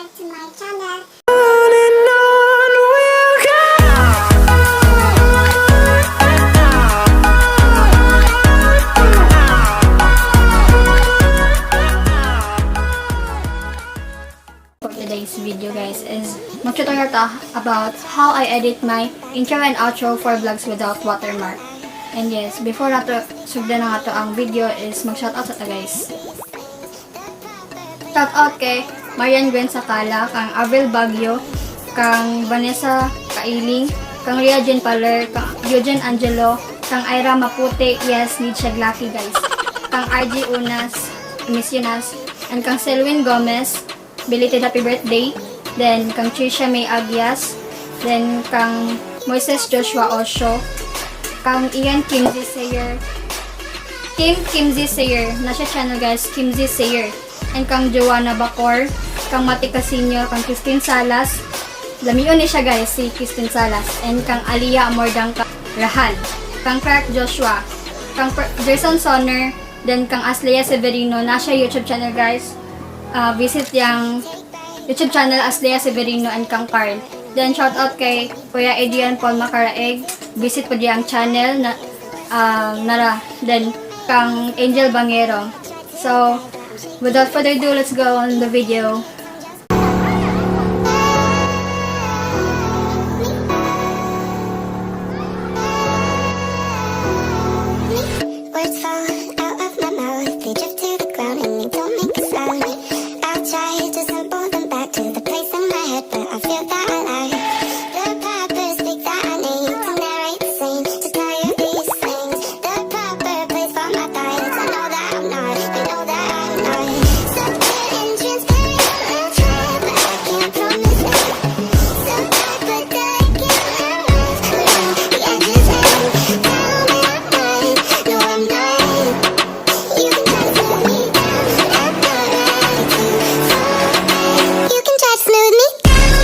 subscribe to my channel. For today's video guys is mag-tutorial ta about how I edit my intro and outro for vlogs without watermark. And yes, before nato sugdan na nga to ang video is mag-shoutout sa ta guys. Shoutout kay Marian Gwen Sakala, kang Avril Baguio, kang Vanessa Kailing, kang Ria Jen Paler, kang Eugene Angelo, kang Ira Maputi, yes, need siya lucky guys, kang RG Unas, Miss Yunas, and kang Selwyn Gomez, belated happy birthday, then kang Trisha May Agias, then kang Moises Joshua Osho, kang Ian Kimzy Sayer, Kimzy Sayer, nasa channel guys, Kimzy Sayer, and kang Joanna Bacor, kang Mati Casino, kang Christine Salas, lamiyon ni siya guys, si Christine Salas, and kang Aliyah Amordang Rahal, kang Clark Joshua, kang Jason Sonner, then kang Aslea Severino, nasa YouTube channel guys, visit yung YouTube channel Aslea Severino and kang Carl. Then shoutout kay Kuya Adrian Paul Macaraeg, visit po diyang channel na nara, then kang Angel Bangero. So without further ado, let's go on the video. Words fall out of my mouth, they drift to the ground and they don't make a sound. I try to sample them back to the place in my head, but I feel that I lie. The proper speak that I need to narrate the scene, to tell you these things. The proper place for my thoughts, I know that I'm not, you know that I'm not. So clear and transparent, I'll try, but I can't promise it. So bad, but that I can't promise. The edges end, down in my mind. No, I'm not. You can try to smooth me down, but I'm not ready to fall. You can try to smooth me down.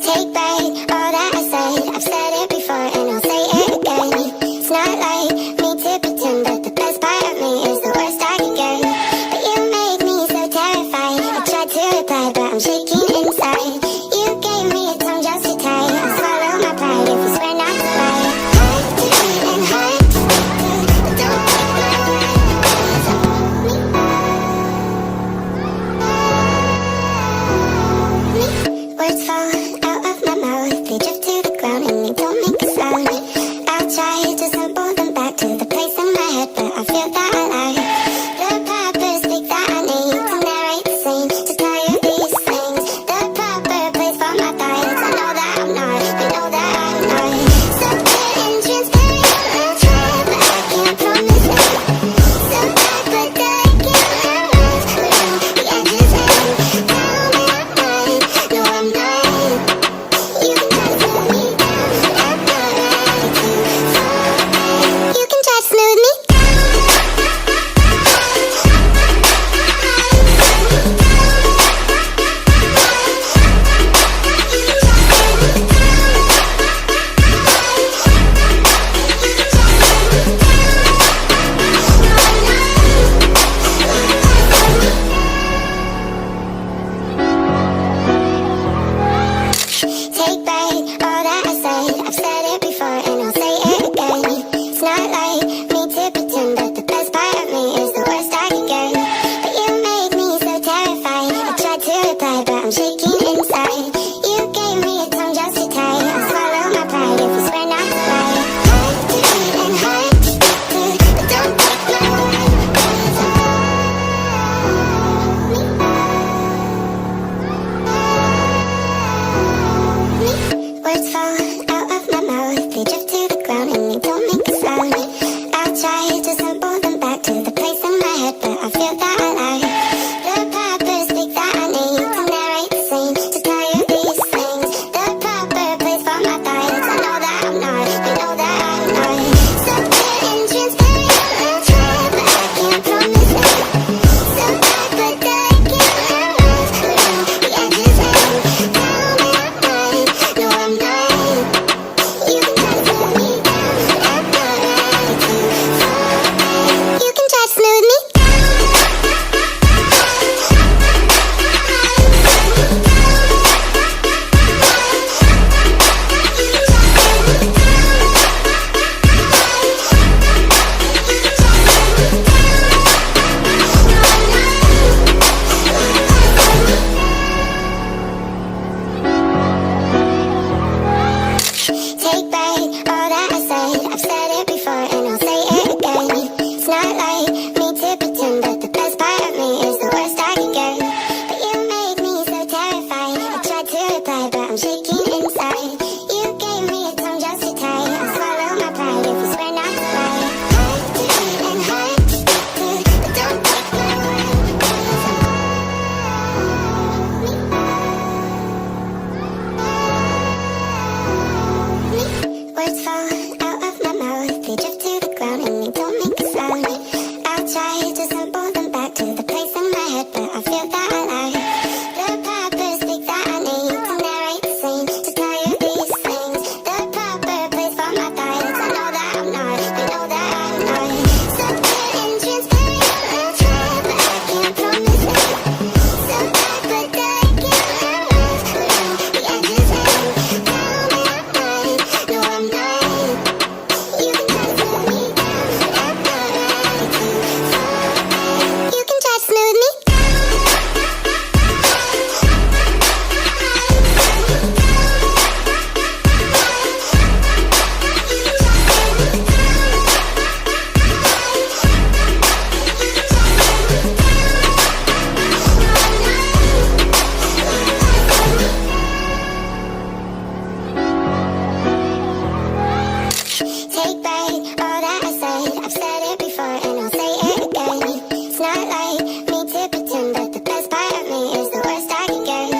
Take back all that I said. I've said it before and I'll say it again. It's not like me to pretend that the best part of me is the worst I can get. But you make me so terrified. I tried to reply, but I'm shaking inside. You gave me a tongue just to tie. I'll swallow my pride if you swear not to lie. Hard to eat and hard to do, but don't take my words on me. Words fall out of my mouth, they drift to the ground and they don't make a sound. I'll try to sample them back to the place in my head, but I feel that I lie. The proper speak that I need to narrate the scene, to tell you these things. The proper place for my thoughts, I know that I'm not, you know that I'm not. So clear and transparent, I'll try, but I can't promise it. So bad, but that I can't promise. The edges end, down in my mind. No, I'm not. You can try to smooth me down, but I'm not ready to fall. You can try to smooth me down. Take back all that I said. I've said it before and I'll say it again. It's not like me to pretend that the best part of me is the worst I can get. But you make me so terrified. I tried to reply, but I'm shaking inside. You gave me a tongue just to tie. I'll swallow my pride if you swear not to lie. Hard to eat and hard to do, but don't take my words on me. Words fall out of my mouth, they Words fall out of my mouth, they drift to the ground and they don't make a sound. I try to sample them back to the place in my head, but I feel that I lie. The proper speak that I need to narrate the scene, to tell you these things. The proper place for my thoughts, I know that I'm not, they know that I'm not. So good and transparent, I'll try, but I can't promise it. So bad, but I can't move around the edges and down my mind. No, I'm not. You can try to smooth me down, but I'm not ready to fall. You can try to smooth me down. Take back all that I said. I've said it before and I'll say it again. It's not like me to pretend, but the best part of me is the worst I can get.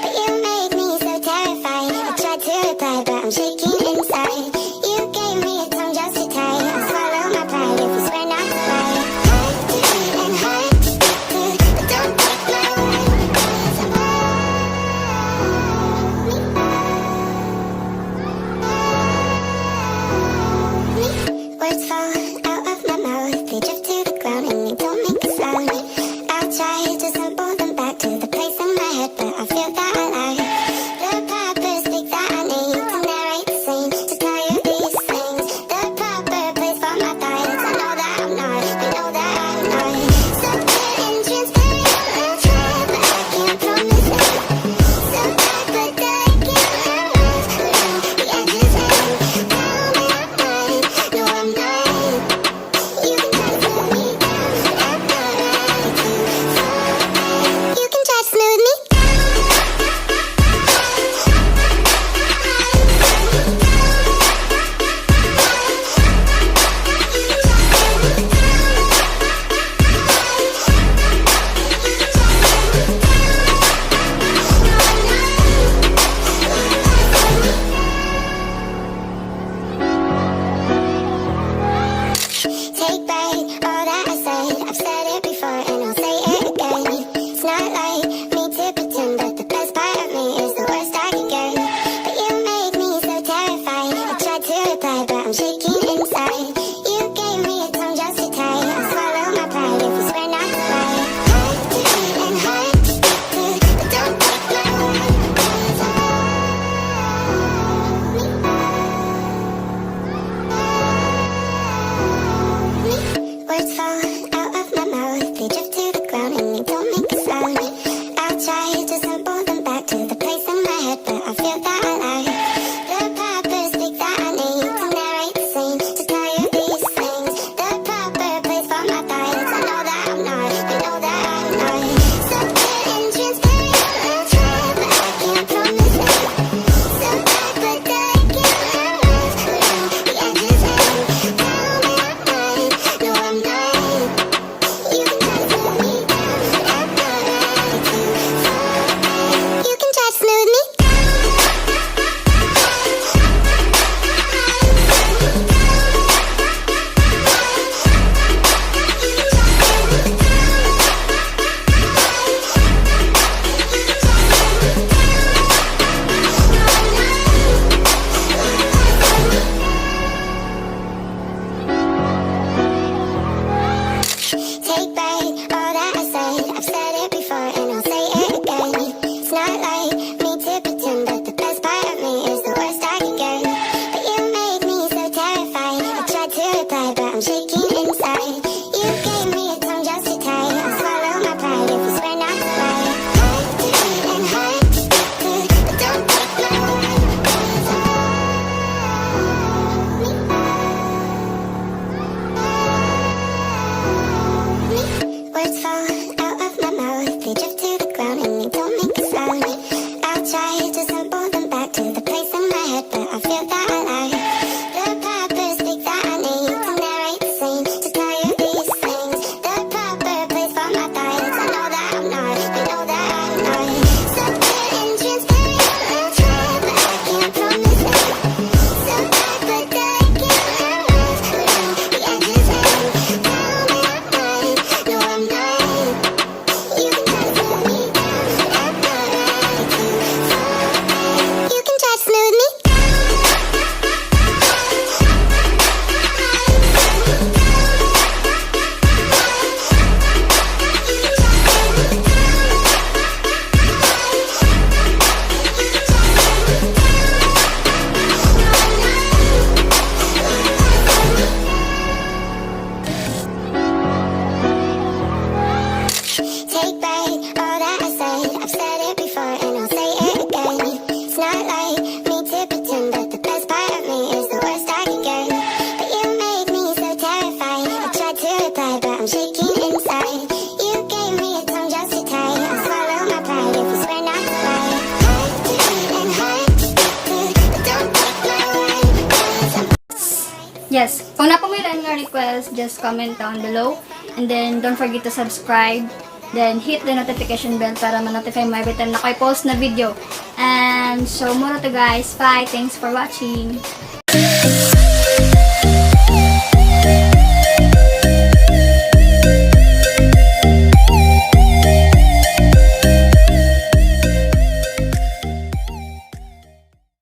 But you make me so terrified. I tried to reply, but I'm shaking inside. You gave me a tongue just to tie. I'll swallow my pride if you swear not to lie. Hard to eat and hard to speak to, but don't take my word. So words fall out of my mouth, they drift to the ground and they don't make a sound. I try to sample them back to the place in my head, but I feel that I lie. The proper speak that I need to narrate the scene, to tell you these things. The proper place for my thoughts, I know that I'm not, they know that I'm not. So good and transparent, I'll try, but I can't promise it. So bad, but I can't move around the edges and down my mind. No, I'm not. You can try to smooth me down, but I'm not ready to fall. You can try to smooth me down. Take back all that I said. I've said it before and I'll say it again. It's not like me to pretend, but the best part of me is the worst I can get. But you make me so terrified. I tried to reply, but I'm shaking inside. You gave me a tongue just to tie. I'll swallow my pride if you swear not to lie. Hard to eat and hard to speak to, but don't take my word. So words fall out of my mouth, they drift to the ground and they don't make a sound. I try to sample them back to the place in my head, but I feel that I lie. The proper speak that I need to narrate the scene, to tell you these things. The proper place for my thoughts, I know that I'm not, they know that I'm not. So good and transparent, I'll try, but I can't promise it. So bad, but I can't move around the edges and down my mind. No, I'm not. You can try to smooth me down, but I'm not ready to fall. You can try to smooth me down. Take back all that I said. I've said it before and I'll say it again. It's not like me to pretend, but the best part of me is the worst I can get. But you make me so terrified. I tried to reply, but I'm shaking inside. You gave me a tongue just to tie. I'll swallow my pride if you swear not to lie. Hard to eat and hard to speak to, but don't take my word. So words fall out of my mouth, they drift to the ground and they don't make a sound. I try to sample them back to the place in my head, but I feel that I lie. The proper speak that I need to narrate the scene, Yes, kung napamulan nga request, just comment down below. And then, don't forget to subscribe. Then, hit the notification bell para ma-notify mo every time na kayo post na video. And so, muna to guys. Bye! Thanks for watching!